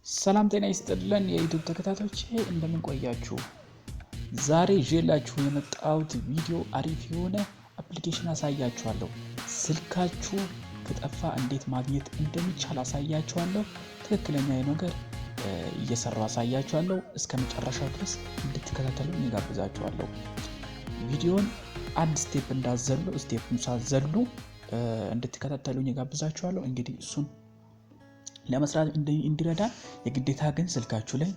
ሰላም ጤና ይስጥልን የዩቲዩብ ተከታታዮች እንደምን ቆያችሁ? ዛሬ ይዤላችሁ የመጣሁት ቪዲዮ አሪፍ የሆነ አፕሊኬሽን አሳያችኋለሁ። ስልካችሁ ከጠፋ እንዴት ማግኘት እንደሚቻል አሳያችኋለሁ። ትክክለኛ ነገር እየሰራሁ አሳያችኋለሁ። እስከመጨረሻው ድረስ እንድትከታተሉኝ እጋብዛችኋለሁ። ቪዲዮን አንድ ስቴፕ እንዳዘሉ ስቴፑን ሳዘሉ እንድትከታተሉኝ እጋብዛችኋለሁ። እንግዲህ እሱን ለመስራት እንዲረዳ የግዴታ ግን ስልካችሁ ላይ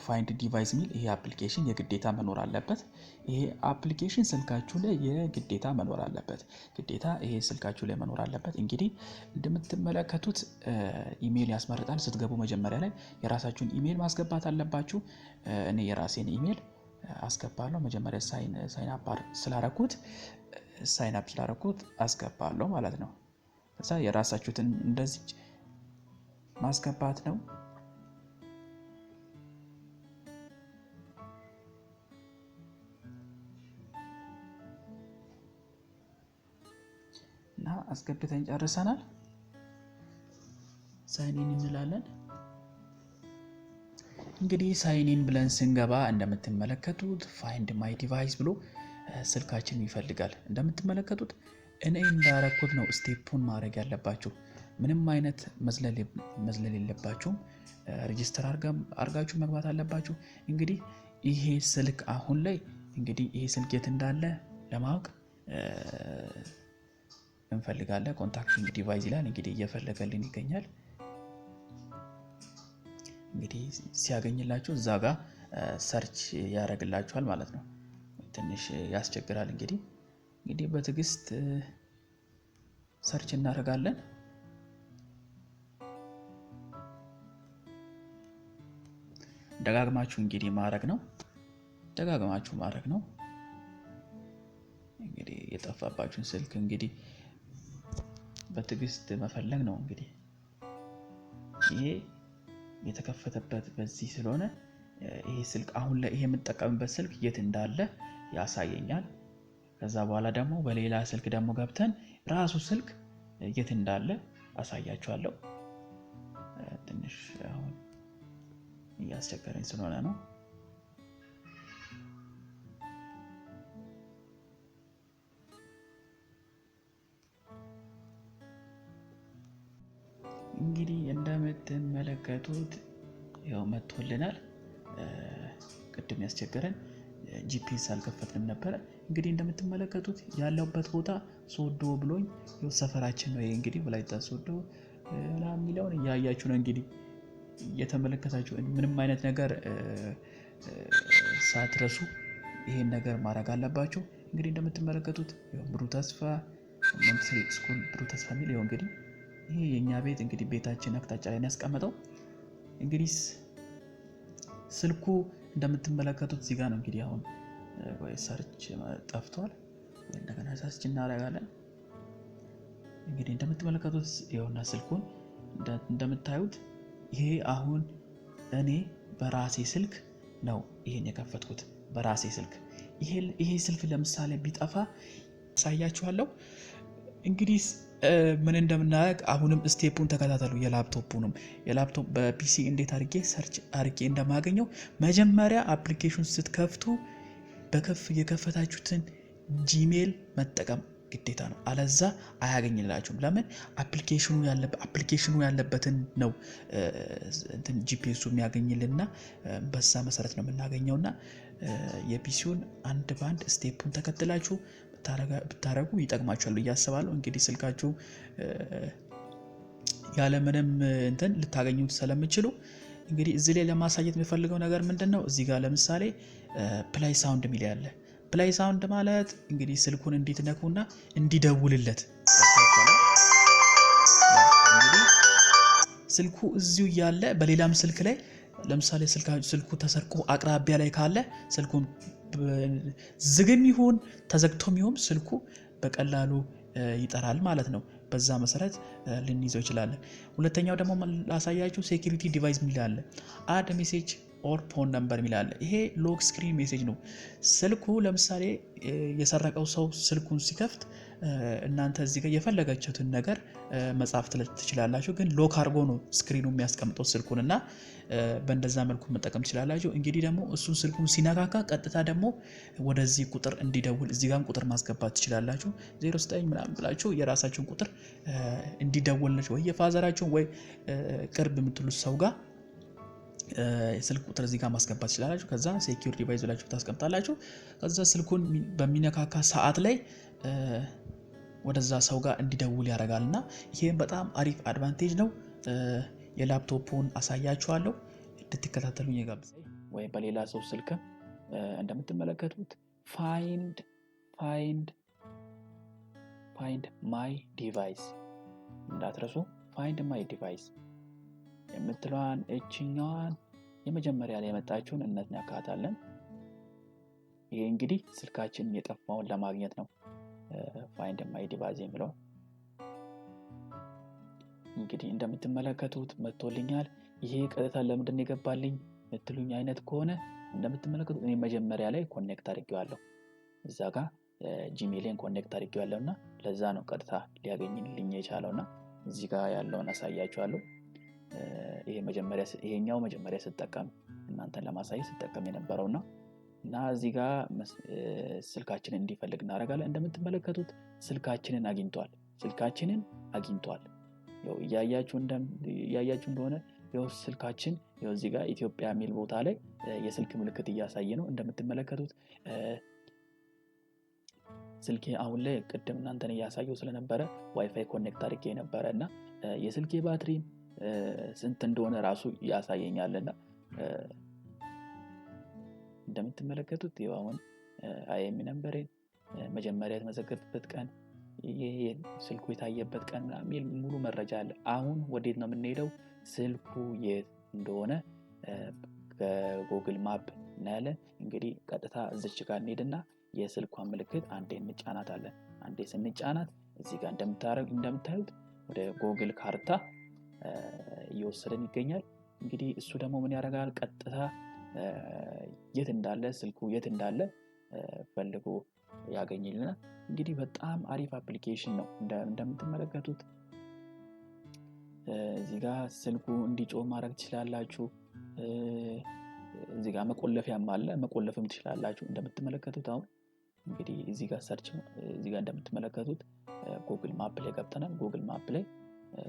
ፋይንድ ዲቫይስ ሚል ይሄ አፕሊኬሽን የግዴታ መኖር አለበት። ይሄ አፕሊኬሽን ስልካችሁ ላይ የግዴታ መኖር አለበት። ግዴታ ይሄ ስልካችሁ ላይ መኖር አለበት። እንግዲህ እንደምትመለከቱት ኢሜል ያስመርጣል። ስትገቡ መጀመሪያ ላይ የራሳችሁን ኢሜል ማስገባት አለባችሁ። እኔ የራሴን ኢሜል አስገባለሁ። መጀመሪያ ሳይን አፕ ስላደረኩት አስገባለሁ ማለት ነው። ከዛ የራሳችሁን እንደዚህ ማስገባት ነው። እና አስገብተን ጨርሰናል። ሳይን ኢን እንላለን። እንግዲህ ሳይን ኢን ብለን ስንገባ እንደምትመለከቱት ፋይንድ ማይ ዲቫይስ ብሎ ስልካችን ይፈልጋል። እንደምትመለከቱት እኔ እንዳረኩት ነው ስቴፑን ማድረግ ያለባችሁ። ምንም አይነት መዝለል የለባችሁም። ሬጂስተር አርጋችሁ መግባት አለባችሁ። እንግዲህ ይሄ ስልክ አሁን ላይ እንግዲህ ይሄ ስልክ የት እንዳለ ለማወቅ እንፈልጋለን። ኮንታክቲንግ ዲቫይስ ይላል። እንግዲህ እየፈለገልን ይገኛል። እንግዲህ ሲያገኝላችሁ እዛ ጋር ሰርች ያደርግላችኋል ማለት ነው። ትንሽ ያስቸግራል። እንግዲህ በትዕግስት ሰርች እናደርጋለን። ደጋግማችሁ እንግዲህ ማድረግ ነው። እንግዲህ የጠፋባችሁን ስልክ እንግዲህ በትዕግስት መፈለግ ነው። እንግዲህ ይሄ የተከፈተበት በዚህ ስለሆነ ይሄ ስልክ አሁን ላይ ይሄ የምንጠቀምበት ስልክ የት እንዳለ ያሳየኛል። ከዛ በኋላ ደግሞ በሌላ ስልክ ደግሞ ገብተን ራሱ ስልክ የት እንዳለ አሳያችኋለሁ። ትንሽ አሁን እያስቸገረኝ ስለሆነ ነው። እንግዲህ እንደምትመለከቱት ያው መጥቶልናል። ቅድም ያስቸገረን ጂፒኤስ አልከፈትንም ነበር። እንግዲህ እንደምትመለከቱት ያለውበት ቦታ ሶዶ ብሎኝ ሰፈራችን ነው። ይሄ እንግዲህ ወላይታ ሶዶ ለሚለውን ያያችሁ ነው። እንግዲህ የተመለከታችሁ ምንም አይነት ነገር ሳትረሱ ይሄን ነገር ማድረግ አለባችሁ። እንግዲህ እንደምትመለከቱት ብሩህ ተስፋ መንፈሳዊ ስኩል ብሩህ ተስፋ ሚል ይሄው እንግዲህ ይሄ የኛ ቤት እንግዲህ ቤታችን አቅጣጫ ላይ ያስቀመጠው። እንግዲህ ስልኩ እንደምትመለከቱት እዚህ ጋር ነው። እንግዲህ አሁን ወይ ሰርች ጠፍቷል ወይ እንደገና ሰርች እናደርጋለን። እንግዲህ እንደምትመለከቱት ይሄውና ስልኩን እንደምታዩት ይሄ አሁን እኔ በራሴ ስልክ ነው ይሄን የከፈትኩት በራሴ ስልክ። ይሄ ስልክ ለምሳሌ ቢጠፋ ሳያችኋለሁ። እንግዲህ ምን እንደምናደርግ አሁንም ስቴፑን ተከታተሉ። የላፕቶፕ በፒሲ እንዴት አድርጌ ሰርች አድርጌ እንደማገኘው መጀመሪያ አፕሊኬሽን ስትከፍቱ የከፈታችሁትን ጂሜል መጠቀም ግዴታ ነው። አለዛ አያገኝላችሁም። ለምን? አፕሊኬሽኑ ያለበትን ነው ጂፒኤሱ የሚያገኝልና በዛ መሰረት ነው የምናገኘውና የፒሲውን አንድ ባንድ ስቴፑን ተከትላችሁ ብታረጉ ይጠቅማችኋል ብዬ አስባለሁ። እንግዲህ ስልካችሁ ያለ ምንም ልታገኙት ስለምትችሉ እንግዲህ እዚህ ላይ ለማሳየት የምፈልገው ነገር ምንድነው? እዚህ ጋር ለምሳሌ ፕላይ ሳውንድ ሚል ያለ ፕላይ ሳውንድ ማለት እንግዲህ ስልኩን እንዲትነኩና እንዲደውልለት እንግዲህ ስልኩ እዚሁ ያለ በሌላም ስልክ ላይ ለምሳሌ ስልኩ ተሰርቆ አቅራቢያ ላይ ካለ ስልኩን ዝግም ይሁን ተዘግቶም ይሁን ስልኩ በቀላሉ ይጠራል ማለት ነው። በዛ መሰረት ልንይዘው ይችላል። ሁለተኛው ደግሞ ላሳያችሁ ሴኩሪቲ ዲቫይስ ሚል አለ። አድ ሜሴጅ ኦር ፎን ነምበር ሚላል ይሄ ሎክ ስክሪን ሜሴጅ ነው ስልኩ ለምሳሌ የሰረቀው ሰው ስልኩን ሲከፍት እናንተ እዚህ ጋር የፈለጋችሁትን ነገር መጻፍ ትችላላችሁ ግን ሎክ አርጎ ነው ስክሪኑ የሚያስቀምጠው ስልኩንና በእንደዛ መልኩ መጠቀም ትችላላችሁ እንግዲህ ደግሞ እሱን ስልኩን ሲነካካ ቀጥታ ደግሞ ወደዚህ ቁጥር እንዲደውል እዚህ ጋርም ቁጥር ማስገባት ትችላላችሁ 09 ምናምን ብላችሁ የራሳችሁን ቁጥር እንዲደውልላችሁ ወይ የፋዘራችሁን ወይ ቅርብ የምትሉት ሰው ጋር ስልክ ቁጥር እዚህ ጋር ማስገባት ትችላላችሁ ከዛ ሴኩሪቲ ዲቫይስ ብላችሁ ታስቀምጣላችሁ ከዛ ስልኩን በሚነካካ ሰዓት ላይ ወደዛ ሰው ጋር እንዲደውል ያደርጋልና ይሄን በጣም አሪፍ አድቫንቴጅ ነው የላፕቶፑን አሳያችኋለሁ እንድትከታተሉኝ ይጋብዛል ወይ በሌላ ሰው ስልክ እንደምትመለከቱት find my device እንዳትረሱ find my device የምትለዋን እቺኛዋን የመጀመሪያ ላይ የመጣችውን እንነካታለን ይሄ እንግዲህ ስልካችን የጠፋውን ለማግኘት ነው find my device የሚለው እንግዲህ እንደምትመለከቱት መጥቶልኛል ይሄ ቀጥታ ለምንድን ነው የገባልኝ የምትሉኝ አይነት ከሆነ እንደምትመለከቱት እኔ መጀመሪያ ላይ ኮኔክት አድርጌዋለሁ እዛ ጋር ጂሜይልን ኮኔክት አድርጌዋለሁና ለዛ ነው ቀጥታ ሊያገኝልኝ የቻለውና እዚህ ጋር ያለውን አሳያችኋለሁ ይሄኛው መጀመሪያ ስጠቀም እናንተን ለማሳየት ስጠቀም የነበረውና እና እዚህ ጋር ስልካችንን እንዲፈልግ እናደርጋለን እንደምትመለከቱት ስልካችንን አግኝቷል ያው ያያችሁ እንደሆነ ያው ስልካችን ያው እዚህ ጋር ኢትዮጵያ ሚል ቦታ ላይ የስልክ ምልክት እያሳየ ነው እንደምትመለከቱት ስልኬ አሁን ላይ ቅድም እናንተን እያሳየው ስለነበረ ዋይፋይ ኮኔክት አድርጌ ነበርና የስልኬ ባትሪ ስንት እንደሆነ ራሱ ያሳየኛልና እንደምትመለከቱት ይሄው አሁን አይኤም ነምበሬን መጀመሪያ የተመዘገበበት ቀን ይሄ ስልኩ የታየበት ቀን ምናምን ሙሉ መረጃ አለ አሁን ወዴት ነው የምንሄደው ስልኩ የት እንደሆነ ከጉግል ማፕ እናያለን እንግዲህ ቀጥታ እዚች ጋር እንሄድና የስልኳን ምልክት አንዴ እንጫናታለን አንዴ ስንጫናት እዚህ ጋር እንደምታዩት ወደ ጉግል ካርታ እየወሰደን ይገኛል እንግዲህ እሱ ደግሞ ምን ያደርጋል ቀጥታ የት እንዳለ ስልኩ የት እንዳለ ፈልጎ ያገኝልናል እንግዲህ በጣም አሪፍ አፕሊኬሽን ነው እንደምትመለከቱት እዚህ ጋር ስልኩ እንዲጮህ ማድረግ ትችላላችሁ እዚህ ጋር መቆለፊያም አለ መቆለፍም ትችላላችሁ እንደምትመለከቱት አሁን እንግዲህ እዚህ ጋር ሰርች እዚህ ጋር እንደምትመለከቱት ጉግል ማፕ ላይ ገብተናል ጉግል ማፕ ላይ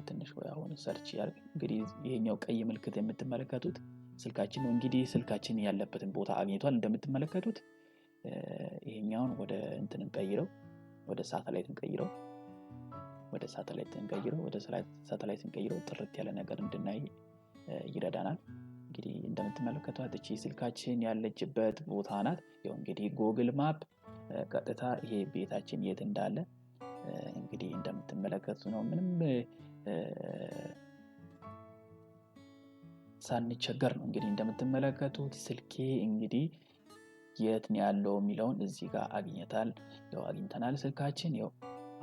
ትንሽ ወይ አሁን ሰርች ያርግ እንግዲህ ይሄኛው ቀይ ምልክት የምትመለከቱት ስልካችን ነው እንግዲህ ስልካችን ያለበትን ቦታ አግኝቷል እንደምትመለከቱት ይሄኛውን ወደ እንትን እንቀይረው ወደ ሳተላይት እንቀይረው ወደ ሳተላይት እንቀይረው ጥርት ያለ ነገር እንድናይ ይረዳናል እንግዲህ እንደምትመለከቱት እቺ ስልካችን ያለችበት ቦታ ናት ያው እንግዲህ ጉግል ማፕ ቀጥታ ይሄ ቤታችን የት እንዳለ እንግዲህ እንደምትመለከቱ ነው ምንም ሳንቸገር ነው እንግዲህ እንደምትመለከቱት ስልኬ እንግዲህ የት ነው ያለው የሚለውን እዚህ ጋር አግኝተናል ስልካችን ያው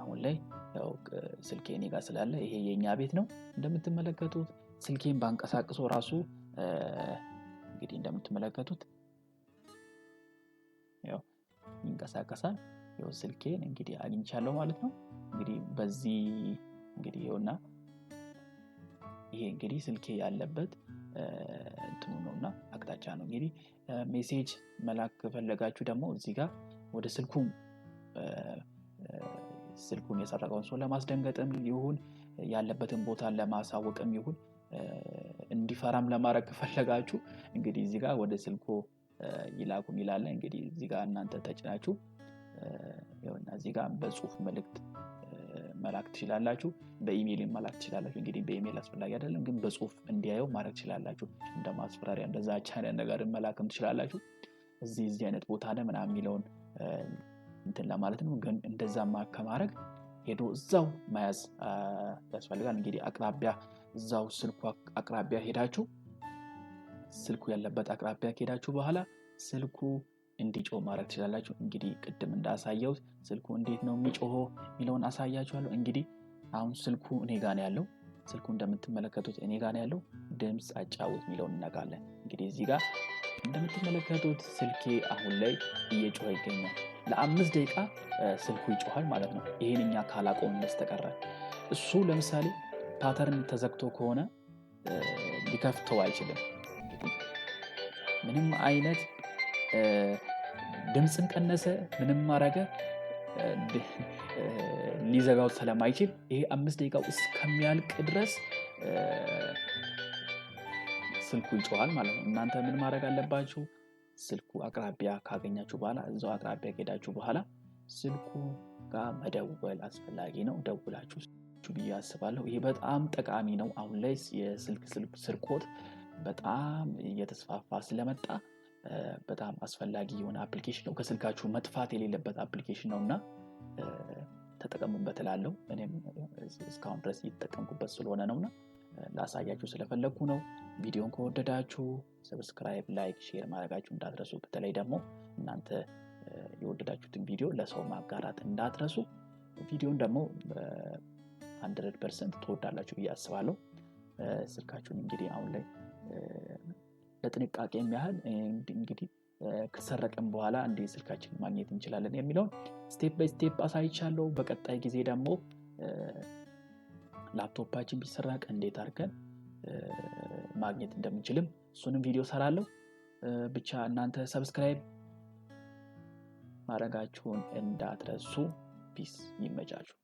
አሁን ላይ ያው ስልኬ እኔ ጋር ስላለ ይሄ የኛ ቤት ነው እንደምትመለከቱት ስልኬን ባንቀሳቅሶ ራሱ እንግዲህ እንደምትመለከቱት ያው ይንቀሳቀሳል ያው ስልኬን እንግዲህ አግኝቻለሁ ማለት ነው እንግዲህ በዚህ እንግዲህ ይኸውና ይሄ እንግዲህ ስልኬ ያለበት እንትኑ ነውና አቅጣጫ ነው እንግዲህ ሜሴጅ መላክ ከፈለጋችሁ ደግሞ እዚህ ጋር ወደ ስልኩን የሰረቀውን ሰው ለማስደንገጥም ይሁን ያለበትን ቦታ ለማሳወቅም ይሁን እንዲፈራም ለማድረግ ከፈለጋችሁ እንግዲህ እዚህ ጋር ወደ ስልኩ ይላኩም ይላል እንግዲህ እዚህ ጋር እናንተ ተጭናችሁ ይኸውና እዚህ ጋር በጽሁፍ መልእክት መላክ ትችላላችሁ በኢሜይል መላክ ትችላላችሁ እንግዲህ በኢሜይል አስፈላጊ አይደለም ግን በጽሁፍ እንዲያየው ማድረግ ትችላላችሁ እንደማስፈራሪያ እንደዛ ቻለ ነገር መላክም ትችላላችሁ እዚህ አይነት ቦታ ላይ ምናምን የሚለውን እንትን ለማለት ነው ግን እንደዛማ ከማድረግ ሄዶ እዛው መያዝ ያስፈልጋል እንግዲህ አቅራቢያ እዛው ስልኩ አቅራቢያ ሄዳችሁ ስልኩ ያለበት አቅራቢያ ሄዳችሁ በኋላ ስልኩ እንዲጮህ ማድረግ ትችላላችሁ እንግዲህ ቅድም እንዳሳየው ስልኩ እንዴት ነው የሚጮኸው ሚለውን አሳያችኋለሁ እንግዲህ አሁን ስልኩ እኔ ጋር ነው ያለው ስልኩ እንደምትመለከቱት እኔ ጋር ነው ያለው ድምጽ አጫውት ሚለውን እናጋለን እንግዲህ እዚህ ጋር እንደምትመለከቱት ስልኬ አሁን ላይ እየጮኸ ይገኛል። ለ5 ደቂቃ ስልኩ ይጮሃል ማለት ነው። ይሄንኛ ካላቆም በስተቀር እሱ ለምሳሌ ፓተርን ተዘግቶ ከሆነ ሊከፍተው አይችልም። ምንም አይነት ድምጽን ቀነሰ ምንም ማረገ ሊዘጋው ስለማይችል ይሄ 5 ደቂቃው እስከሚያልቅ ድረስ ስልኩ ይጮሃል ማለት ነው። እናንተ ምን ማድረግ አለባችሁ? ስልኩ አቅራቢያ ካገኛችሁ በኋላ እዛው አቅራቢያ ከሄዳችሁ በኋላ ስልኩ ጋር መደወል አስፈላጊ ነው። ደውላችሁ ብዬ አስባለሁ። ይሄ በጣም ጠቃሚ ነው። አሁን ላይ የስልክ ስርቆት በጣም እየተስፋፋ ስለመጣ በጣም አስፈላጊ የሆነ አፕሊኬሽን ነው። ከስልካችሁ መጥፋት የሌለበት አፕሊኬሽን ነውና ተጠቀሙበት እላለሁ። እኔም እስካሁን ድረስ እየተጠቀምኩበት ስለሆነ ነውና ላሳያችሁ ስለፈለኩ ነው። ቪዲዮን ከወደዳችሁ ሰብስክራይብ፣ ላይክ፣ ሼር ማድረጋችሁ እንዳትረሱ። በተለይ ደግሞ እናንተ የወደዳችሁትን ቪዲዮ ለሰው ማጋራት እንዳትረሱ። ቪዲዮን ደግሞ 100% ትወዳላችሁ ብዬ አስባለሁ። ስልካችሁን እንግዲህ አሁን ላይ ለጥንቃቄ የሚያህል እንግዲህ ከሰረቀን በኋላ እንዴት ስልካችንን ማግኘት እንችላለን የሚለውን ስቴፕ ባይ ስቴፕ አሳይቻለሁ። በቀጣይ ጊዜ ደግሞ ላፕቶፓችን ቢሰረቅ እንዴት አድርገን ማግኘት እንደምንችልም እሱንም ቪዲዮ ሰራለሁ። ብቻ እናንተ ሰብስክራይብ ማድረጋችሁን እንዳትረሱ። ፒስ ይመቻችሁ።